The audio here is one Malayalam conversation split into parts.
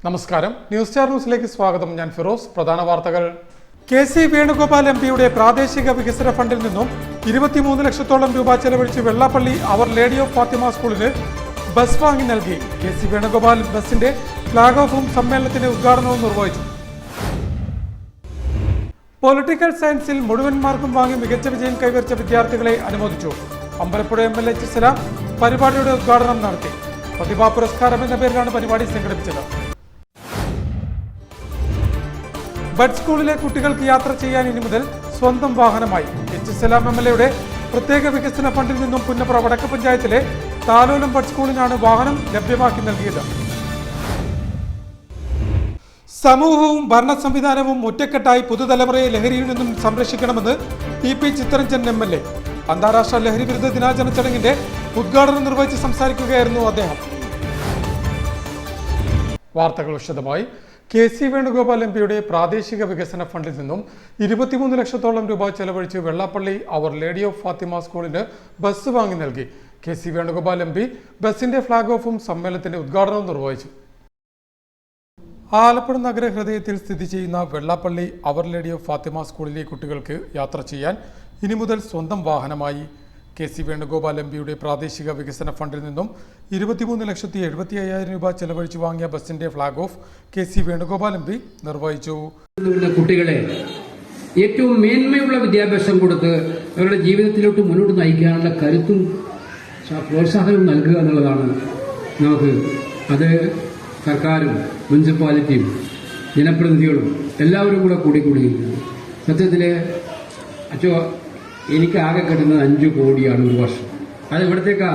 നമസ്കാരം, ന്യൂസ് സ്റ്റാർ ന്യൂസിലേക്ക് സ്വാഗതം. ഞാൻ ഫിറോസ്. പ്രധാന വാർത്തകൾ. കെ.സി. വേണുഗോപാൽ എം.പിയുടെ പ്രാദേശിക വികസന ഫണ്ടിൽ നിന്നും 23 ലക്ഷത്തോളം രൂപ ചെലവഴിച്ച് വെള്ളാപ്പള്ളി അവർ ലേഡി ഓഫ് ഫാത്തിമ സ്കൂളിന് ബസ് വാങ്ങി നൽകി. കെ.സി. വേണുഗോപാൽ ബസിന്റെ ഫ്ളാഗ് ഓഫും സമ്മേളനത്തിന്റെ ഉദ്ഘാടനവും നിർവഹിച്ചു. പൊളിറ്റിക്കൽ സയൻസിൽ മുഴുവൻ മാർക്കും വാങ്ങി മികച്ച വിജയം കൈവരിച്ച വിദ്യാർത്ഥികളെ അനുമോദിച്ചു. അമ്പലപ്പുഴ എം.എൽ.എ. എച്ച്. സലാം പരിപാടിയുടെ ഉദ്ഘാടനം നടത്തി. പ്രതിഭാ പുരസ്കാരം എന്ന പേരിലാണ് പരിപാടി സംഘടിപ്പിച്ചത്. ബഡ് സ്കൂളിലെ കുട്ടികൾക്ക് യാത്ര ചെയ്യാൻ ഇനി മുതൽ സ്വന്തം വാഹനമായി. എച്ച്. സലാം എം.എൽ.എയുടെ പ്രത്യേക വികസന ഫണ്ടിൽ നിന്നും പുന്നപ്ര വടക്ക് പഞ്ചായത്തിലെ താലോലം ബഡ് സ്കൂളിനാണ് വാഹനം ലഭ്യമാക്കി നൽകിയത്. സമൂഹവും ഭരണ സംവിധാനവും ഒറ്റക്കെട്ടായി പുതുതലമുറയെ ലഹരിയിൽ നിന്നും സംരക്ഷിക്കണമെന്ന് ടി.പി. ചിത്തരഞ്ജൻ എം.എൽ.എ. അന്താരാഷ്ട്ര ലഹരി വിരുദ്ധ ദിനാചരണ ചടങ്ങിന്റെ ഉദ്ഘാടനം നിർവഹിച്ച് സംസാരിക്കുകയായിരുന്നു അദ്ദേഹം. വാർത്തകൾ വിശദമായി. കെ.സി. വേണുഗോപാൽ എം.പിയുടെ പ്രാദേശിക വികസന ഫണ്ടിൽ നിന്നും 23 ലക്ഷത്തോളം രൂപ ചെലവഴിച്ച് വെള്ളാപ്പള്ളി അവർ ലേഡി ഓഫ് ഫാത്തിമ സ്കൂളിന് ബസ് വാങ്ങി നൽകി. കെ.സി. വേണുഗോപാൽ എം.പി ബസിന്റെ ഫ്ളാഗ് ഓഫും സമ്മേളനത്തിന്റെ ഉദ്ഘാടനവും നിർവഹിച്ചു. ആലപ്പുഴ നഗരഹൃദയത്തിൽ സ്ഥിതി ചെയ്യുന്ന വെള്ളാപ്പള്ളി അവർ ലേഡി ഓഫ് ഫാത്തിമ സ്കൂളിലെ കുട്ടികൾക്ക് യാത്ര ചെയ്യാൻ ഇനി മുതൽ സ്വന്തം വാഹനമായി. കെ.സി. വേണുഗോപാൽ എം.പിയുടെ പ്രാദേശിക വികസന ഫണ്ടിൽ നിന്നും 23,75,000 രൂപ ചെലവഴിച്ച് വാങ്ങിയ ബസിന്റെ flag off K C. Venugopal MP നിർവഹിച്ചു. കുട്ടികളെ ഏറ്റവും മേന്മയുള്ള വിദ്യാഭ്യാസം കൊടുത്ത് അവരുടെ ജീവിതത്തിലോട്ട് മുന്നോട്ട് നയിക്കാനുള്ള കരുത്തും പ്രോത്സാഹനവും നൽകുക എന്നുള്ളതാണ് നമുക്ക്. അത് സർക്കാരും മുനിസിപ്പാലിറ്റിയും ജനപ്രതിനിധികളും എല്ലാവരും കൂടിയിരിക്കുന്നു. സത്യത്തിൽ എനിക്ക് ആകെ കിട്ടുന്നത് 5 കോടിയാണ് ഒരു വർഷം. അത് ഇവിടത്തേക്ക്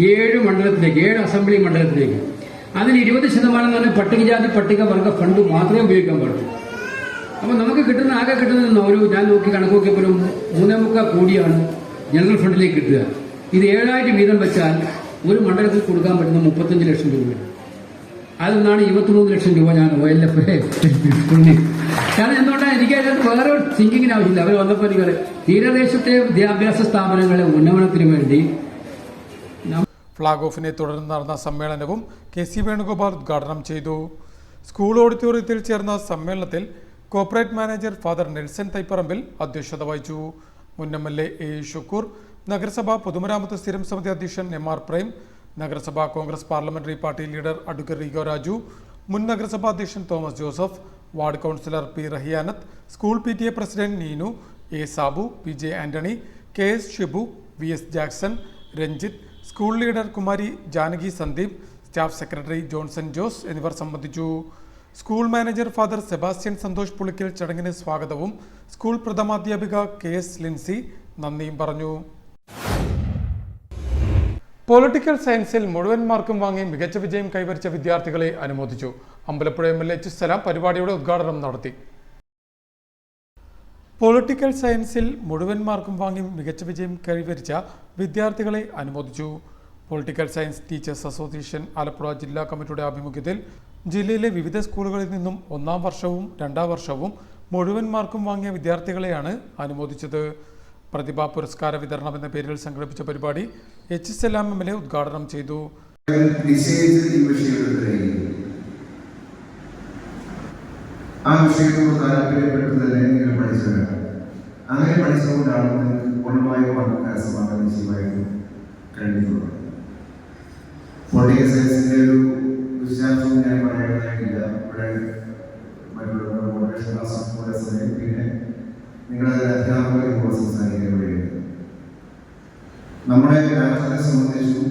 7 മണ്ഡലത്തിലേക്ക്, 7 അസംബ്ലി മണ്ഡലത്തിലേക്ക്. അതിൽ 20% തന്നെ പട്ടികജാതി പട്ടികവർഗ ഫണ്ട് മാത്രമേ ഉപയോഗിക്കാൻ പാടുള്ളൂ. അപ്പോൾ നമുക്ക് ആകെ കിട്ടുന്നത് ഞാൻ നോക്കി കണക്ക് നോക്കിയപ്പോൾ 3.25 കോടിയാണ് ജനറൽ ഫണ്ടിലേക്ക് കിട്ടുക. ഇത് 7 വീതം വെച്ചാൽ ഒരു മണ്ഡലത്തിൽ കൊടുക്കാൻ പറ്റുന്ന 35 ലക്ഷം രൂപയാണ്. അതിൽ നിന്നാണ് 23 ലക്ഷം രൂപ ഞാൻ OLF കാരണം എന്തുകൊണ്ടാണ് എനിക്ക് അതിനകത്ത് വേറെ തിങ്കിങ്ങിന് ആവശ്യമില്ല. അവർ വന്നപ്പോൾ നിങ്ങൾ തീരദേശത്തെ വിദ്യാഭ്യാസ സ്ഥാപനങ്ങളെ ഉന്നമനത്തിന് വേണ്ടി. ഫ്ളാഗ് ഓഫിനെ തുടർന്ന് നടന്ന സമ്മേളനവും കെ.സി. വേണുഗോപാൽ ഉദ്ഘാടനം ചെയ്തു. സ്കൂൾ ഓഡിറ്റോറിയത്തിൽ ചേർന്ന സമ്മേളനത്തിൽ corporate manager father Nelson Thaiparambil അധ്യക്ഷത വഹിച്ചു. മുൻ എം.എൽ.എ. എ. ഷുക്കൂർ, നഗരസഭ പൊതുമരാമത്ത് സ്ഥിരം സമിതി അധ്യക്ഷൻ എം.ആർ. പ്രേം, നഗരസഭ Congress parliamentary party leader advocate Rigo Raju, മുൻ നഗരസഭാ അധ്യക്ഷൻ Thomas Joseph, ward councillor P. Rahiyanath, school PTA president Neenu, A. Sabu, P.J. Antony, K.S. Shibu, V.S. Jackson, Ranjith, school leader കുമാരി ജാനകി സന്ദീപ്, സ്റ്റാഫ് സെക്രട്ടറി ജോൺസൺ ജോസ് എന്നിവർ സംബന്ധിച്ചു. School manager father Sebastian Santhosh Pulickal ചടങ്ങിന് സ്വാഗതവും സ്കൂൾ പ്രഥമാധ്യാപിക K.S. ലിൻസി നന്ദിയും പറഞ്ഞു. പൊളിറ്റിക്കൽ സയൻസിൽ മുഴുവൻ മാർക്കും വാങ്ങി മികച്ച വിജയം കൈവരിച്ച വിദ്യാർത്ഥികളെ അനുമോദിച്ചു. അമ്പലപ്പുഴ എം.എൽ.എ. എച്ച്. സലാം പരിപാടിയുടെ ഉദ്ഘാടനം നടത്തി. പൊളിറ്റിക്കൽ സയൻസിൽ മുഴുവൻ മാർക്കും വാങ്ങി മികച്ച വിജയം കൈവരിച്ച വിദ്യാർത്ഥികളെ അനുമോദിച്ചു. Political science teachers association Alappuzha ജില്ലാ കമ്മിറ്റിയുടെ ആഭിമുഖ്യത്തിൽ ജില്ലയിലെ വിവിധ സ്കൂളുകളിൽ നിന്നും 1-ാം വർഷവും 2-ാം വർഷവും മുഴുവൻ മാർക്കും വാങ്ങിയ വിദ്യാർത്ഥികളെയാണ് അനുമോദിച്ചത്. പ്രതിഭാ പുരസ്കാര വിതരണം എന്ന പേരിൽ സംഘടിപ്പിച്ച പരിപാടി എച്ച്. സലാം എം.എൽ.എ. ഉദ്ഘാടനം ചെയ്തു. ആ വിഷയത്തോട് താല്പര്യപ്പെട്ട് തന്നെ നിങ്ങൾ പഠിച്ചവരാണ്. അങ്ങനെ പഠിച്ചുകൊണ്ടാണ് നിങ്ങൾക്ക് പൂർണ്ണമായ പഠനകാലസമാധാനം നിശ്ചയമായിട്ട് കഴിഞ്ഞിട്ടുള്ളത്. പൊളിറ്റിക്കൽ സയൻസിന്റെ ഒരു വിശദാംശം ഞാൻ പറയാനായിട്ടില്ല. ഇവിടെ മറ്റുള്ള മോട്ടിവേഷൻ ക്ലാസ് പോലെ സമയം പിന്നെ നിങ്ങളുടെ അധ്യാപകരെ കൂടെ സംസാരിക്കാൻ വേണ്ടിയിട്ട് നമ്മുടെ രാഷ്ട്രത്തെ സംബന്ധിച്ചും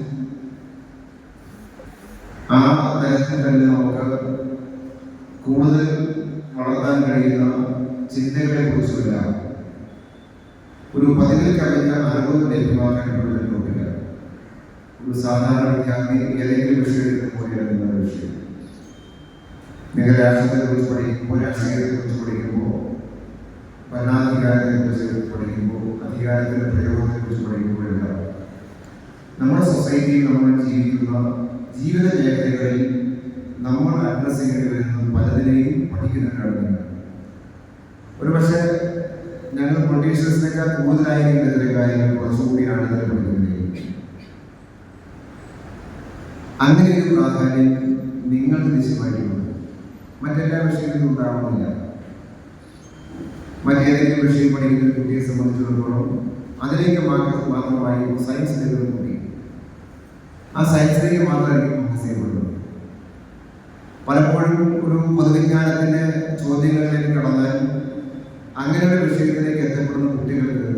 ആ തരത്തിൽ തന്നെ നമുക്ക് കൂടുതൽ വളർത്താൻ കഴിയുന്ന ചിന്തകളെ കുറിച്ചുമില്ല ഒരു 10 കവിഞ്ഞ അനുഭവം ലഭ്യമാക്കാൻ നോക്കില്ല. ഒരു സാധാരണ വിദ്യാർത്ഥി ഏതെങ്കിലും വിഷയം എടുക്കുമ്പോഴാണ് വിഷയം. നിങ്ങൾ രാഷ്ട്രത്തെ കുറിച്ച് പഠിക്കുമ്പോൾ, രാഷ്ട്രീയത്തെ കുറിച്ച് പഠിക്കുമ്പോൾ, ഭരണാധികാരത്തെ കുറിച്ച് പഠിക്കുമ്പോൾ, അധികാരത്തിന്റെ പ്രയോഗത്തെ കുറിച്ച് പഠിക്കുമ്പോഴെല്ലാം നമ്മുടെ സൊസൈറ്റിയിൽ നമ്മൾ ജീവിക്കുന്ന ജീവിത മേഖലകളിൽ നമ്മൾ അഡ്രസ് ചെയ്യേണ്ടി വരുന്നത് പലതിനെയും പഠിക്കുന്നതിനാണ്. ഒരുപക്ഷെ ഞങ്ങൾ പൊളിറ്റീഷ്യൻസിനേക്കാൾ കൂടുതലായിരിക്കും ഇതിലെ കാര്യങ്ങൾ കുറച്ചുകൂടിയാണ് ഇതിൽ പഠിക്കുന്നത്. അങ്ങനെ ഒരു പ്രാധാന്യം നിങ്ങൾക്ക് നിശ്ചയമായിട്ടുണ്ട്. മറ്റെല്ലാ വിഷയങ്ങളിലും ഉണ്ടാവണമെന്നില്ല. മറ്റേതെങ്കിലും വിഷയം പഠിക്കുന്ന കുട്ടിയെ സംബന്ധിച്ചിടത്തോളം അതിലേക്ക് മാത്രമായി സയൻസിലേക്ക് കൂടി ആ സയൻസിലേക്ക് മാത്രമായിരിക്കും ഫോക്കസ് ചെയ്യപ്പെടുന്നത്. പലപ്പോഴും ഒരു പൊതുവിജ്ഞാനത്തിൻ്റെ ചോദ്യങ്ങളിലേക്ക് കടന്നാൽ അങ്ങനെയുള്ള വിഷയത്തിലേക്ക് എത്തപ്പെടുന്ന കുട്ടികൾക്ക്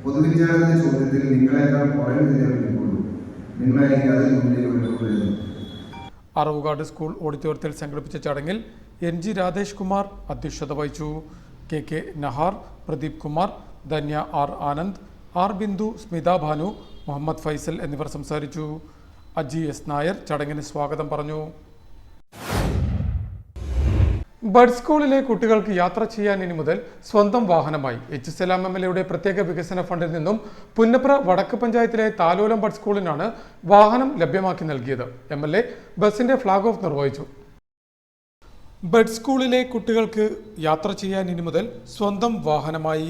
പൊതുവിജ്ഞാനത്തിൻ്റെ ചോദ്യത്തിൽ നിങ്ങളെക്കാൾ കുറവ് തിരഞ്ഞെടുക്കുള്ളൂ. നിങ്ങളായിരിക്കും അതിൽ മുന്നിൽ വരുന്നത്. അറവുകാട് സ്കൂൾ ഓഡിറ്റോറിയത്തിൽ സംഘടിപ്പിച്ച ചടങ്ങിൽ NG രാധേഷ് കുമാർ അധ്യക്ഷത വഹിച്ചു. KK നഹാർ, Pradeep Kumar, Dhanya R Anand, R Bindu, Smitha Bhanu, Muhammad Faisal എന്നിവർ സംസാരിച്ചു. അജി S നായർ ചടങ്ങിന് സ്വാഗതം പറഞ്ഞു. ബഡ് സ്കൂളിലെ കുട്ടികൾക്ക് യാത്ര ചെയ്യാൻ ഇനി മുതൽ സ്വന്തം വാഹനമായി HSLAM MLAയുടെ പ്രത്യേക വികസന ഫണ്ടിൽ നിന്നും പുന്നപ്ര വടക്ക് പഞ്ചായത്തിലെ താലോലം ബഡ് സ്കൂളിനാണ് വാഹനം ലഭ്യമാക്കി നൽകിയത്. MLA ബസിന്റെ ഫ്ളാഗ് ഓഫ് നിർവഹിച്ചു. ബഡ് സ്കൂളിലെ കുട്ടികൾക്ക് യാത്ര ചെയ്യാൻ ഇനി മുതൽ സ്വന്തം വാഹനമായി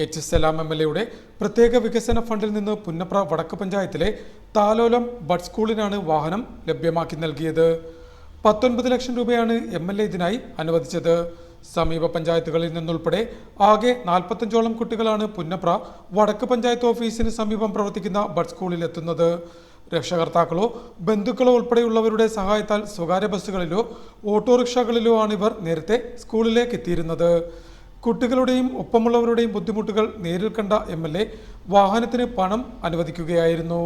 HSLAM MLAയുടെ പ്രത്യേക വികസന ഫണ്ടിൽ നിന്ന് പുന്നപ്ര വടക്ക് പഞ്ചായത്തിലെ താലോലം ബഡ് സ്കൂളിനാണ് വാഹനം ലഭ്യമാക്കി നൽകിയത്. 19 ലക്ഷം രൂപയാണ് MLA ഇതിനായി അനുവദിച്ചത്. സമീപ പഞ്ചായത്തുകളിൽ നിന്നുൾപ്പെടെ ആകെ 45ഓളം കുട്ടികളാണ് പുന്നപ്ര വടക്ക് പഞ്ചായത്ത് ഓഫീസിന് സമീപം പ്രവർത്തിക്കുന്ന ബഡ് സ്കൂളിൽ എത്തുന്നത്. രക്ഷകർത്താക്കളോ ബന്ധുക്കളോ ഉൾപ്പെടെയുള്ളവരുടെ സഹായത്താൽ സ്വകാര്യ ബസ്സുകളിലോ ഓട്ടോറിക്ഷകളിലോ ആണ് ഇവർ നേരത്തെ സ്കൂളിലേക്ക് എത്തിയിരുന്നത്. കുട്ടികളുടെയും ഒപ്പമുള്ളവരുടെയും ബുദ്ധിമുട്ടുകൾ നേരിൽ കണ്ട MLA വാഹനത്തിന് പണം അനുവദിക്കുകയായിരുന്നു.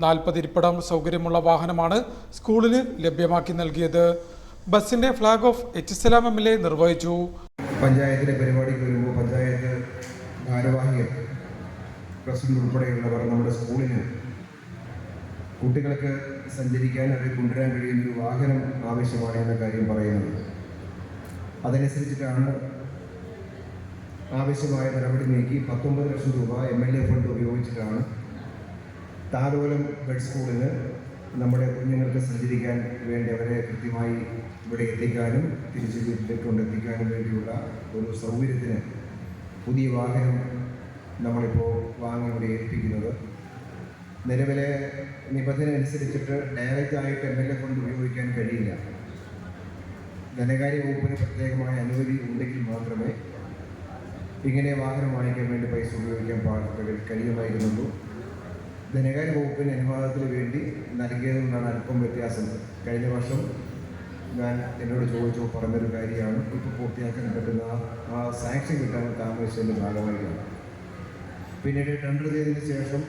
40 ഇരിപ്പിടം സൗകര്യമുള്ള വാഹനമാണ് സ്കൂളിന് ലഭ്യമാക്കി നൽകിയത്. ബസിന്റെ ഫ്ളാഗ് ഓഫ് HSLAM MLA നിർവഹിച്ചു. പഞ്ചായത്തിലെ പരിപാടിക്ക് വരുമ്പോൾ പഞ്ചായത്ത് ഭാരവാഹികൾ, പ്രസിഡന്റ് ഉൾപ്പെടെയുള്ളവർ നമ്മുടെ സ്കൂളിന് കുട്ടികൾക്ക് സഞ്ചരിക്കാൻ അവരെ കൊണ്ടുവരാൻ കഴിയുന്ന ഒരു വാഹനം ആവശ്യമാണ് എന്ന കാര്യം പറയുന്നത്. അതനുസരിച്ചിട്ടാണ് ആവശ്യമായ നടപടി നീക്കി 19 ലക്ഷം രൂപ MLA ഫണ്ട് ഉപയോഗിച്ചിട്ടാണ് താലോലം ബഡ് സ്കൂളിന് നമ്മുടെ കുഞ്ഞുങ്ങൾക്ക് സഞ്ചരിക്കാൻ വേണ്ടി അവരെ കൃത്യമായി ഇവിടെ എത്തിക്കാനും തിരിച്ച് വീട്ടിലേക്ക് കൊണ്ടെത്തിക്കാനും വേണ്ടിയുള്ള ഒരു സൗകര്യത്തിന് പുതിയ വാഹനം നമ്മളിപ്പോൾ വാങ്ങി ഇവിടെ ഏൽപ്പിക്കുന്നത്. നിലവിലെ നിബന്ധന അനുസരിച്ചിട്ട് ഡയറക്റ്റായിട്ട് MLA ഫണ്ട് ഉപയോഗിക്കാൻ കഴിയില്ല. ധനകാര്യ വകുപ്പിന് പ്രത്യേകമായ അനുമതി ഉണ്ടെങ്കിൽ മാത്രമേ ഇങ്ങനെ വാഹനം വാങ്ങിക്കാൻ വേണ്ടി പൈസ ഉപയോഗിക്കാൻ കഴിയുമായിരുന്നുള്ളൂ. ധനകാര്യ വകുപ്പിന് അനുവാദത്തിന് വേണ്ടി നൽകിയതുകൊണ്ടാണ് അല്പം വ്യത്യാസം. കഴിഞ്ഞ വർഷം ഞാൻ എന്നോട് ചോദിച്ചു പറഞ്ഞൊരു കാര്യമാണ് ഇപ്പോൾ പൂർത്തിയാക്കാൻ പറ്റുന്ന ആ സാങ്ഷൻ കിട്ടാൻ താമസിച്ചതിൻ്റെ ഭാഗമായിട്ടാണ്. പിന്നീട് ടെൻഡർ ചെയ്തതിന് ശേഷം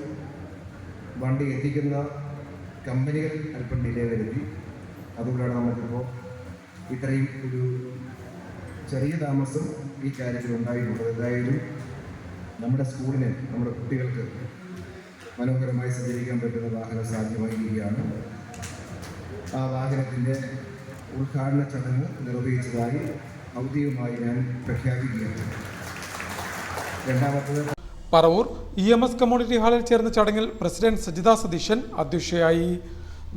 വണ്ടി എത്തിക്കുന്ന കമ്പനികൾ അല്പം ഡിലേ വരുത്തി. അതുകൊണ്ടാണ് നമുക്കിപ്പോൾ ഇത്രയും ഒരു ചെറിയ താമസം ഈ കാര്യത്തിൽ ഉണ്ടായിട്ടുള്ളത്. എന്തായാലും നമ്മുടെ സ്കൂളിന്, നമ്മുടെ കുട്ടികൾക്ക് മനോഹരമായി സഞ്ചരിക്കാൻ പറ്റുന്ന വാഹനം സാധ്യമായിരിക്കുകയാണ്. ആ വാഹനത്തിൻ്റെ ഉദ്ഘാടന ചടങ്ങ് നിർവഹിച്ചതായി ഔദ്യോഗികമായി ഞാൻ പ്രഖ്യാപിക്കുകയാണ്. രണ്ടാമത്തത് പറവൂർ EMS കമ്മ്യൂണിറ്റി ഹാളിൽ ചേർന്ന ചടങ്ങിൽ പ്രസിഡന്റ് സജിത സതീശൻ അധ്യക്ഷയായി.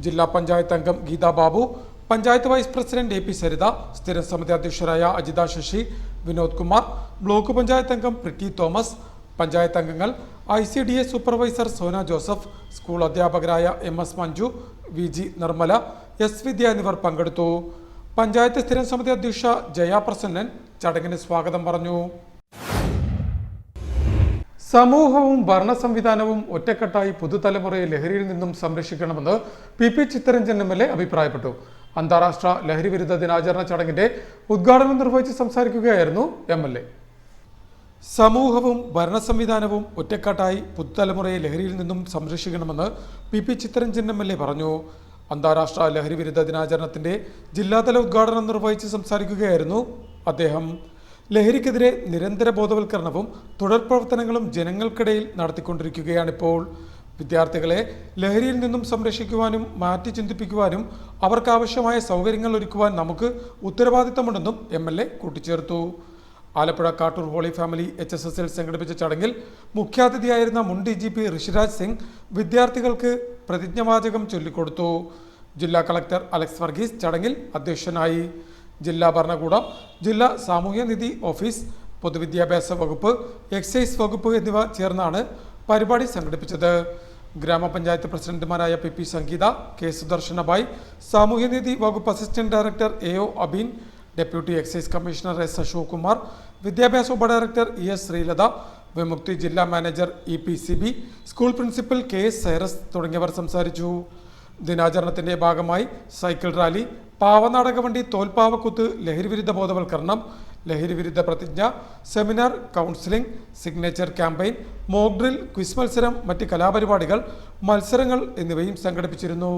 ജില്ലാ പഞ്ചായത്ത് അംഗം Geetha Babu, panchayat vice president AP Saritha, സ്ഥിരം സമിതി അധ്യക്ഷരായ അജിത ശശി, വിനോദ് കുമാർ, ബ്ലോക്ക് പഞ്ചായത്ത് അംഗം പ്രിറ്റി തോമസ്, പഞ്ചായത്ത് അംഗങ്ങൾ ICDA supervisor Sona Joseph, school അധ്യാപകരായ MS Manju, VG Nirmala, S Vidya എന്നിവർ പങ്കെടുത്തു. പഞ്ചായത്ത് സ്ഥിരം സമിതി അധ്യക്ഷ ജയ പ്രസന്നൻ ചടങ്ങിന് സ്വാഗതം പറഞ്ഞു. സമൂഹവും ഭരണ സംവിധാനവും ഒറ്റക്കെട്ടായി പുതുതലമുറയെ ലഹരിയിൽ നിന്നും സംരക്ഷിക്കണമെന്ന് PP ചിത്തരഞ്ജൻ MLA അഭിപ്രായപ്പെട്ടു. അന്താരാഷ്ട്ര ലഹരി വിരുദ്ധ ദിനാചരണ ചടങ്ങിന്റെ ഉദ്ഘാടനം നിർവഹിച്ച് സംസാരിക്കുകയായിരുന്നു MLA. സമൂഹവും ഭരണ സംവിധാനവും ഒറ്റക്കെട്ടായി പുതുതലമുറയെ ലഹരിയിൽ നിന്നും സംരക്ഷിക്കണമെന്ന് PP ചിത്തരഞ്ജൻ MLA പറഞ്ഞു. അന്താരാഷ്ട്ര ലഹരി വിരുദ്ധ ദിനാചരണത്തിന്റെ ജില്ലാതല ഉദ്ഘാടനം നിർവഹിച്ച് സംസാരിക്കുകയായിരുന്നു അദ്ദേഹം. ലഹരിക്കെതിരെ നിരന്തര ബോധവൽക്കരണവും തുടർ പ്രവർത്തനങ്ങളും ജനങ്ങൾക്കിടയിൽ നടത്തിക്കൊണ്ടിരിക്കുകയാണിപ്പോൾ. വിദ്യാർത്ഥികളെ ലഹരിയിൽ നിന്നും സംരക്ഷിക്കുവാനും മാറ്റി ചിന്തിപ്പിക്കുവാനും അവർക്കാവശ്യമായ സൗകര്യങ്ങൾ ഒരുക്കുവാൻ നമുക്ക് ഉത്തരവാദിത്തമുണ്ടെന്നും MLA കൂട്ടിച്ചേർത്തു. ആലപ്പുഴ കാട്ടൂർ ഹോളി ഫാമിലി HSSൽ സംഘടിപ്പിച്ച ചടങ്ങിൽ മുഖ്യാതിഥിയായിരുന്ന മുൻ DGP ഋഷിരാജ് സിംഗ് വിദ്യാർത്ഥികൾക്ക് പ്രതിജ്ഞാവാചകം ചൊല്ലിക്കൊടുത്തു. ജില്ലാ കളക്ടർ അലക്സ് വർഗീസ് ചടങ്ങിൽ അധ്യക്ഷനായി. ജില്ലാ ഭരണകൂടം, ജില്ലാ സാമൂഹ്യനിധി ഓഫീസ്, പൊതുവിദ്യാഭ്യാസ വകുപ്പ്, എക്സൈസ് വകുപ്പ് എന്നിവ ചേർന്നാണ് പരിപാടി സംഘടിപ്പിച്ചത്. ഗ്രാമപഞ്ചായത്ത് പ്രസിഡന്റുമാരായ പി പി സംഗീത, കെ സുദർശനബായി, സാമൂഹ്യനീതി വകുപ്പ് assistant director AO Abin, deputy excise commissioner S Ashok Kumar, വിദ്യാഭ്യാസ ഉപഡയറക്ടർ ES ശ്രീലത, വിമുക്തി ജില്ലാ manager EPCB, school principal KS Cyrus തുടങ്ങിയവർ സംസാരിച്ചു. ദിനാചരണത്തിന്റെ ഭാഗമായി സൈക്കിൾ റാലി, പാവനാടകവണ്ടി, തോൽപ്പാവക്കുത്ത്, ലഹരിവിരുദ്ധ ബോധവൽക്കരണം, ലഹരിവിരുദ്ധ പ്രതിജ്ഞ, seminar, counselling, signature campaign, mock drill, quiz മത്സരം, മറ്റ് കലാപരിപാടികൾ, മത്സരങ്ങൾ എന്നിവയും സംഘടിപ്പിച്ചിരുന്നു.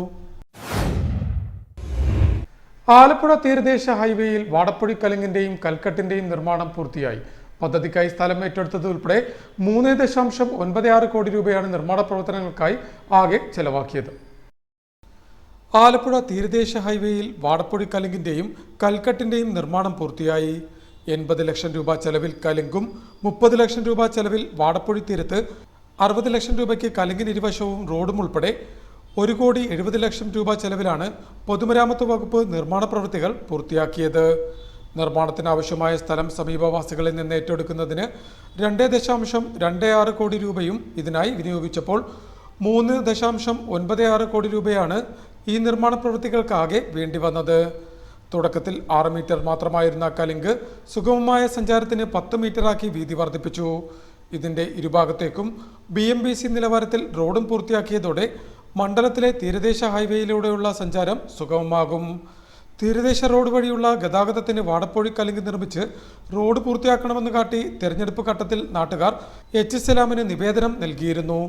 ആലപ്പുഴ തീരദേശ ഹൈവേയിൽ വാടപ്പൊഴി കലുങ്കിന്റെയും കൽക്കട്ടിന്റെയും നിർമ്മാണം പൂർത്തിയായി. പദ്ധതിക്കായി സ്ഥലം ഏറ്റെടുത്തത് ഉൾപ്പെടെ 3.96 കോടി രൂപയാണ് നിർമ്മാണ പ്രവർത്തനങ്ങൾക്കായി ആകെ ചെലവാക്കിയത്. ആലപ്പുഴ തീരദേശ ഹൈവേയിൽ വാടപ്പൊഴി കലുങ്കിന്റെയും കൽക്കട്ടിന്റെയും നിർമ്മാണം പൂർത്തിയായി. 80 ലക്ഷം രൂപ ചെലവിൽ കലുങ്കും 30 ലക്ഷം രൂപ ചെലവിൽ വാടപ്പൊഴി തീരത്ത് 60 ലക്ഷം രൂപയ്ക്ക് കലുങ്കിന് ഇരുവശവും റോഡും ഉൾപ്പെടെ 1,70 ലക്ഷം രൂപ ചെലവിലാണ് പൊതുമരാമത്ത് വകുപ്പ് നിർമ്മാണ പ്രവൃത്തികൾ പൂർത്തിയാക്കിയത്. നിർമ്മാണത്തിനാവശ്യമായ സ്ഥലം സമീപവാസികളിൽ നിന്ന് ഏറ്റെടുക്കുന്നതിന് 2.26 കോടി രൂപയും ഇതിനായി വിനിയോഗിച്ചപ്പോൾ 3.96 കോടി രൂപയാണ് ഈ നിർമ്മാണ പ്രവൃത്തികൾക്കാകെ വേണ്ടിവന്നത്. തുടക്കത്തിൽ 6 മീറ്റർ മാത്രമായിരുന്ന കലുങ്ക് സുഗമമായ സഞ്ചാരത്തിന് 10 മീറ്ററാക്കി വീതി വർദ്ധിപ്പിച്ചു. ഇതിന്റെ ഇരുഭാഗത്തേക്കും BMBC നിലവാരത്തിൽ റോഡും പൂർത്തിയാക്കിയതോടെ മണ്ഡലത്തിലെ തീരദേശ ഹൈവേയിലൂടെയുള്ള സഞ്ചാരം സുഗമമാകും. തീരദേശ റോഡ് വഴിയുള്ള ഗതാഗതത്തിന് വാടപ്പൊഴി കലുങ്ക് നിർമ്മിച്ച് റോഡ് പൂർത്തിയാക്കണമെന്ന് കാട്ടി തെരഞ്ഞെടുപ്പ് ഘട്ടത്തിൽ നാട്ടുകാർ HSLAമിന് നിവേദനം നൽകിയിരുന്നു.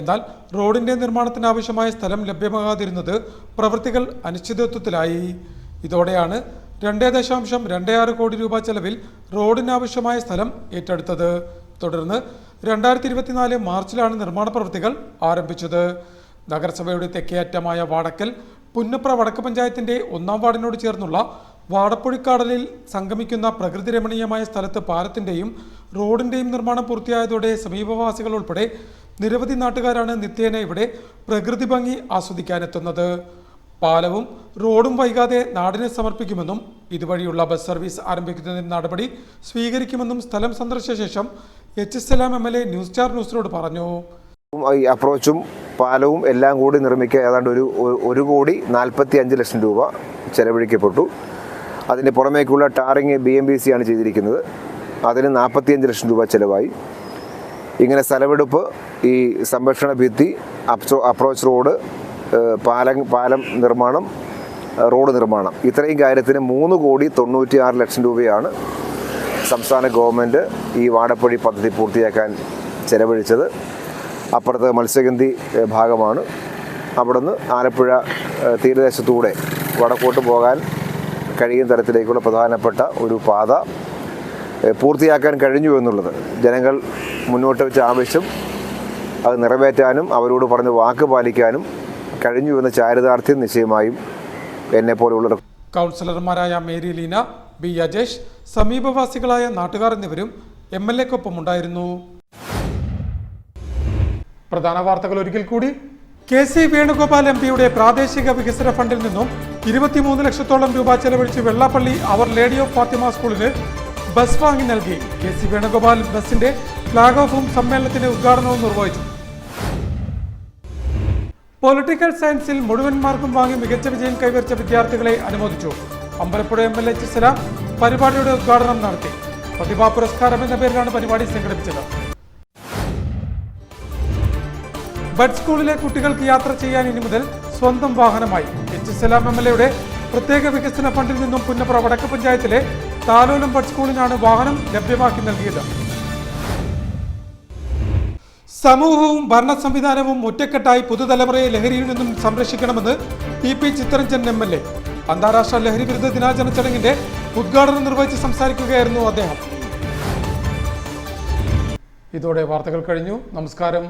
എന്നാൽ റോഡിന്റെ നിർമ്മാണത്തിനാവശ്യമായ സ്ഥലം ലഭ്യമാകാതിരുന്നത് പ്രവൃത്തികൾ അനിശ്ചിതത്വത്തിലായി. ഇതോടെയാണ് 2.26 കോടി രൂപ ചെലവിൽ റോഡിനാവശ്യമായ സ്ഥലം ഏറ്റെടുത്തത്. തുടർന്ന് 2024 മാർച്ചിലാണ് നിർമ്മാണ പ്രവൃത്തികൾ ആരംഭിച്ചത്. നഗരസഭയുടെ തെക്കേയറ്റമായ വാടക്കൽ പുന്നപ്ര വടക്ക് പഞ്ചായത്തിന്റെ 1-ാം വാർഡിനോട് ചേർന്നുള്ള വാടപ്പൊഴിക്കാടലിൽ സംഗമിക്കുന്ന പ്രകൃതി രമണീയമായ സ്ഥലത്ത് പാലത്തിന്റെയും റോഡിന്റെയും നിർമ്മാണം പൂർത്തിയായതോടെ സമീപവാസികൾ ഉൾപ്പെടെ നിരവധി നാട്ടുകാരാണ് നിത്യേന ഇവിടെ പ്രകൃതി ഭംഗി ആസ്വദിക്കാനെത്തുന്നത്. പാലവും റോഡും വൈകാതെ നാടിനെ സമർപ്പിക്കുമെന്നും ഇതുവഴിയുള്ള ബസ് സർവീസ് ആരംഭിക്കുന്നതിന് നടപടി സ്വീകരിക്കുമെന്നും സ്ഥലം സന്ദർശിച്ച ശേഷം HSLAM MLA ന്യൂസ് സ്റ്റാർ ന്യൂസിനോട് പറഞ്ഞു. ഈ അപ്രോച്ചും പാലവും എല്ലാം കൂടി നിർമ്മിക്കാൻ ഏതാണ്ട് 1,45 ലക്ഷം രൂപ ചെലവഴിക്കപ്പെട്ടു. അതിന് പുറമേക്കുള്ള ടാറിങ് BMBC ആണ് ചെയ്തിരിക്കുന്നത്. അതിന് 45 ലക്ഷം രൂപ ചെലവായി. ഇങ്ങനെ സ്ഥലമെടുപ്പ്, ഈ സംരക്ഷണ ഭിത്തി, അപ്രോച്ച് റോഡ്, പാലം നിർമ്മാണം, റോഡ് നിർമ്മാണം, ഇത്രയും കാര്യത്തിന് 3,96 ലക്ഷം രൂപയാണ് സംസ്ഥാന ഗവൺമെൻറ് ഈ വാടപ്പൊഴി പദ്ധതി പൂർത്തിയാക്കാൻ ചെലവഴിച്ചത്. അപ്പുറത്ത് മത്സ്യഗന്ധി ഭാഗമാണ്. അവിടുന്ന് ആലപ്പുഴ തീരദേശത്തൂടെ വടക്കോട്ട് പോകാൻ കഴിയുന്ന തരത്തിലേക്കുള്ള പ്രധാനപ്പെട്ട ഒരു പാത പൂർത്തിയാക്കാൻ കഴിഞ്ഞു എന്നുള്ളത് ജനങ്ങൾ മുന്നോട്ട് വെച്ച ആവശ്യം അത് നിറവേറ്റാനും അവരോട് പറഞ്ഞ വാക്ക് പാലിക്കാനും കഴിഞ്ഞു എന്ന ചാരിതാർത്ഥ്യം നിശ്ചയമായും എന്നെപ്പോലെയുള്ള കൗൺസിലർമാരായ മേരി ലീന, B അജേഷ്, സമീപവാസികളായ നാട്ടുകാർ എന്നിവരും MLAക്കൊപ്പം ഉണ്ടായിരുന്നു. പ്രധാന വാർത്തകൾ ഒരിക്കൽ കൂടി. KC വേണുഗോപാൽ MPയുടെ പ്രാദേശിക വികസന ഫണ്ടിൽ നിന്നും 23 ലക്ഷത്തോളം രൂപ ചെലവഴിച്ച് വെള്ളാപ്പള്ളി അവർ ലേഡി ഓഫ് ഫാത്തിമ സ്കൂളിന് ബസ് വാങ്ങി നൽകി. KC വേണുഗോപാൽ ബസിന്റെ ഫ്ലാഗ് ഓഫും സമ്മേളനത്തിന്റെ ഉദ്ഘാടനവും നിർവഹിച്ചു. പൊളിറ്റിക്കൽ സയൻസിൽ മുഴുവൻ മാർക്കും വാങ്ങി മികച്ച വിജയം കൈവരിച്ച വിദ്യാർത്ഥികളെ അനുമോദിച്ചു. അമ്പലപ്പുഴ MLA HSLAM പരിപാടിയുടെ ഉദ്ഘാടനം നടത്തി. പ്രതിഭാ പുരസ്കാരം എന്ന പേരിലാണ് പരിപാടി സംഘടിപ്പിച്ചത്. ബഡ് സ്കൂളിലെ കുട്ടികൾക്ക് യാത്ര ചെയ്യാൻ ഇനി മുതൽ സ്വന്തം വാഹനമായി. HSLAM MLAയുടെ പ്രത്യേക വികസന ഫണ്ടിൽ നിന്നും പുന്നപ്ര വടക്ക് പഞ്ചായത്തിലെ താലോലം ബഡ് സ്കൂളിനാണ് വാഹനം ലഭ്യമാക്കി നൽകിയത്. സമൂഹവും ഭരണ സംവിധാനവും ഒറ്റക്കെട്ടായി പുതുതലമുറയെ ലഹരിയിൽ നിന്നും സംരക്ഷിക്കണമെന്ന് TP ചിത്തരഞ്ജൻ MLA. അന്താരാഷ്ട്ര ലഹരി വിരുദ്ധ ദിനാചരണ ചടങ്ങിന്റെ ഉദ്ഘാടനം നിർവഹിച്ച് സംസാരിക്കുകയായിരുന്നു അദ്ദേഹം. ഇതോടെ വാർത്തകൾ കഴിഞ്ഞു. നമസ്കാരം.